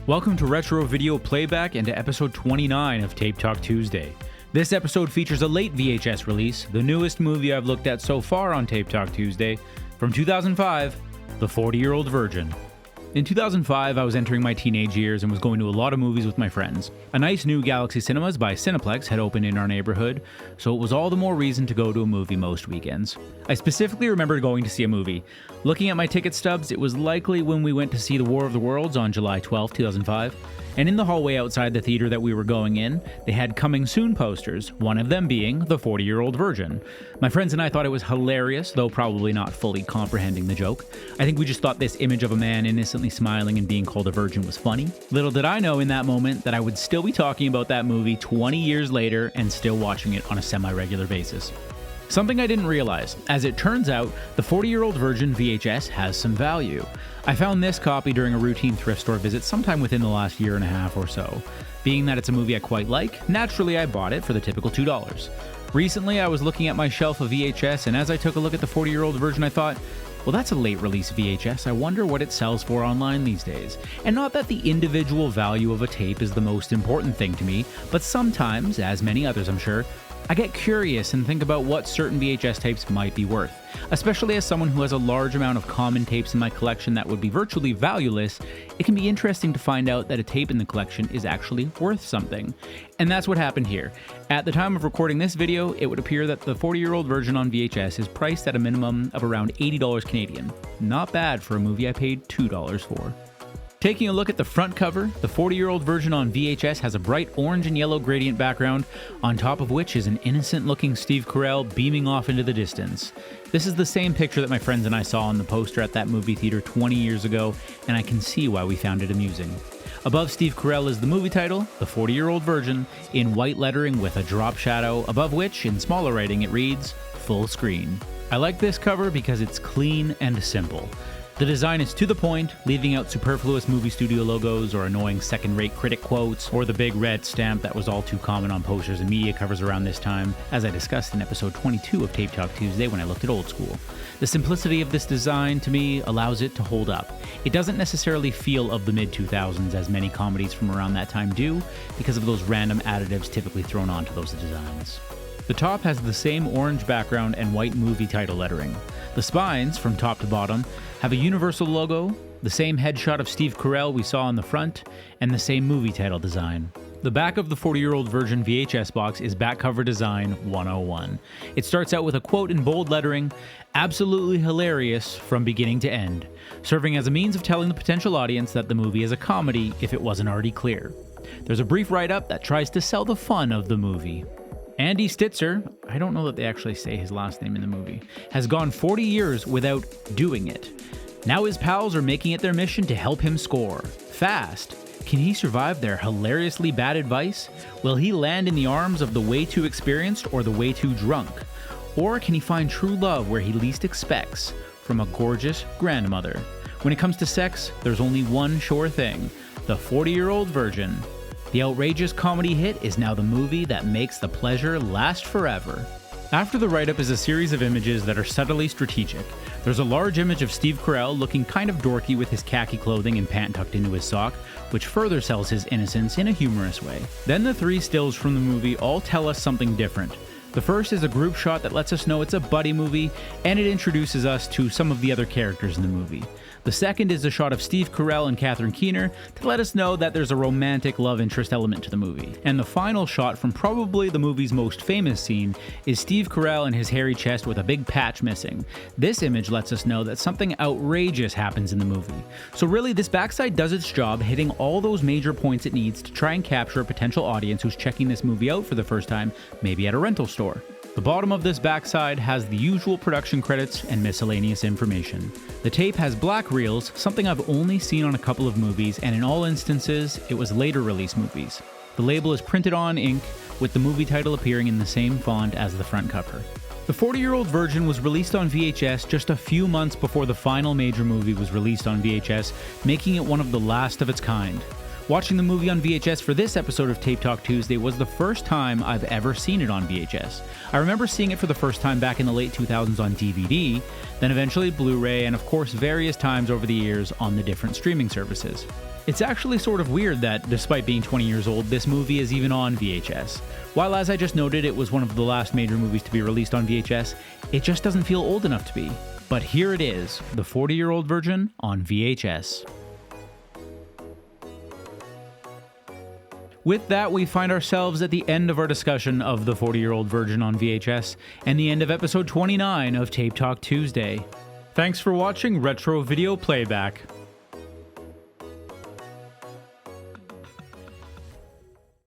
Welcome to Retro Video Playback and to episode 29 of Tape Talk Tuesday. This episode features a late VHS release, the newest movie I've looked at so far on Tape Talk Tuesday, from 2005, The 40-Year-Old Virgin. In 2005, I was entering my teenage years and was going to a lot of movies with my friends. A nice new Galaxy Cinemas by Cineplex had opened in our neighborhood, so it was all the more reason to go to a movie most weekends. I specifically remember going to see a movie. Looking at my ticket stubs, it was likely when we went to see The War of the Worlds on July 12, 2005. And in the hallway outside the theater that we were going in, they had coming soon posters, one of them being The 40-Year-Old Virgin. My friends and I thought it was hilarious, though probably not fully comprehending the joke. I think we just thought this image of a man innocently smiling and being called a virgin was funny. Little did I know in that moment that I would still be talking about that movie 20 years later and still watching it on a semi-regular basis. Something I didn't realize, as it turns out, the 40-Year-Old Virgin VHS has some value. I found this copy during a routine thrift store visit sometime within the last year and a half or so. Being that it's a movie I quite like, naturally I bought it for the typical $2. Recently I was looking at my shelf of VHS, and as I took a look at the 40-Year-Old Virgin I thought, well, that's a late release VHS, I wonder what it sells for online these days. And not that the individual value of a tape is the most important thing to me, but sometimes, as many others I'm sure, I get curious and think about what certain VHS tapes might be worth. Especially as someone who has a large amount of common tapes in my collection that would be virtually valueless, it can be interesting to find out that a tape in the collection is actually worth something. And that's what happened here. At the time of recording this video, it would appear that the 40-Year-Old Virgin on VHS is priced at a minimum of around $80 Canadian. Not bad for a movie I paid $2 for. Taking a look at the front cover, the 40-Year-Old Virgin on VHS has a bright orange and yellow gradient background, on top of which is an innocent-looking Steve Carell beaming off into the distance. This is the same picture that my friends and I saw on the poster at that movie theater 20 years ago, and I can see why we found it amusing. Above Steve Carell is the movie title, The 40-Year-Old Virgin, in white lettering with a drop shadow, above which, in smaller writing, it reads, Full Screen. I like this cover because it's clean and simple. The design is to the point, leaving out superfluous movie studio logos or annoying second-rate critic quotes, or the big red stamp that was all too common on posters and media covers around this time, as I discussed in episode 22 of Tape Talk Tuesday when I looked at Old School. The simplicity of this design, to me, allows it to hold up. It doesn't necessarily feel of the mid-2000s as many comedies from around that time do, because of those random additives typically thrown onto those designs. The top has the same orange background and white movie title lettering. The spines, from top to bottom, have a Universal logo, the same headshot of Steve Carell we saw on the front, and the same movie title design. The back of the 40-Year-Old Virgin VHS box is back cover design 101. It starts out with a quote in bold lettering, "Absolutely hilarious from beginning to end," serving as a means of telling the potential audience that the movie is a comedy if it wasn't already clear. There's a brief write-up that tries to sell the fun of the movie. Andy Stitzer, I don't know that they actually say his last name in the movie, has gone 40 years without doing it. Now his pals are making it their mission to help him score. Fast. Can he survive their hilariously bad advice? Will he land in the arms of the way too experienced or the way too drunk? Or can he find true love where he least expects, from a gorgeous grandmother? When it comes to sex, there's only one sure thing, the 40-Year-Old Virgin. The outrageous comedy hit is now the movie that makes the pleasure last forever. After the write-up is a series of images that are subtly strategic. There's a large image of Steve Carell looking kind of dorky with his khaki clothing and pant tucked into his sock, which further sells his innocence in a humorous way. Then the three stills from the movie all tell us something different. The first is a group shot that lets us know it's a buddy movie, and it introduces us to some of the other characters in the movie. The second is a shot of Steve Carell and Catherine Keener to let us know that there's a romantic love interest element to the movie. And the final shot from probably the movie's most famous scene is Steve Carell and his hairy chest with a big patch missing. This image lets us know that something outrageous happens in the movie. So really, this backside does its job hitting all those major points it needs to try and capture a potential audience who's checking this movie out for the first time, maybe at a rental store. The bottom of this backside has the usual production credits and miscellaneous information. The tape has black reels, something I've only seen on a couple of movies, and in all instances, it was later release movies. The label is printed on ink, with the movie title appearing in the same font as the front cover. The 40-Year-Old Virgin was released on VHS just a few months before the final major movie was released on VHS, making it one of the last of its kind. Watching the movie on VHS for this episode of Tape Talk Tuesday was the first time I've ever seen it on VHS. I remember seeing it for the first time back in the late 2000s on DVD, then eventually Blu-ray, and of course various times over the years on the different streaming services. It's actually sort of weird that, despite being 20 years old, this movie is even on VHS. While, as I just noted, it was one of the last major movies to be released on VHS, it just doesn't feel old enough to be. But here it is, the 40-year-old version on VHS. With that, we find ourselves at the end of our discussion of the 40-year-old version on VHS, and the end of episode 29 of Tape Talk Tuesday. Thanks for watching Retro Video Playback.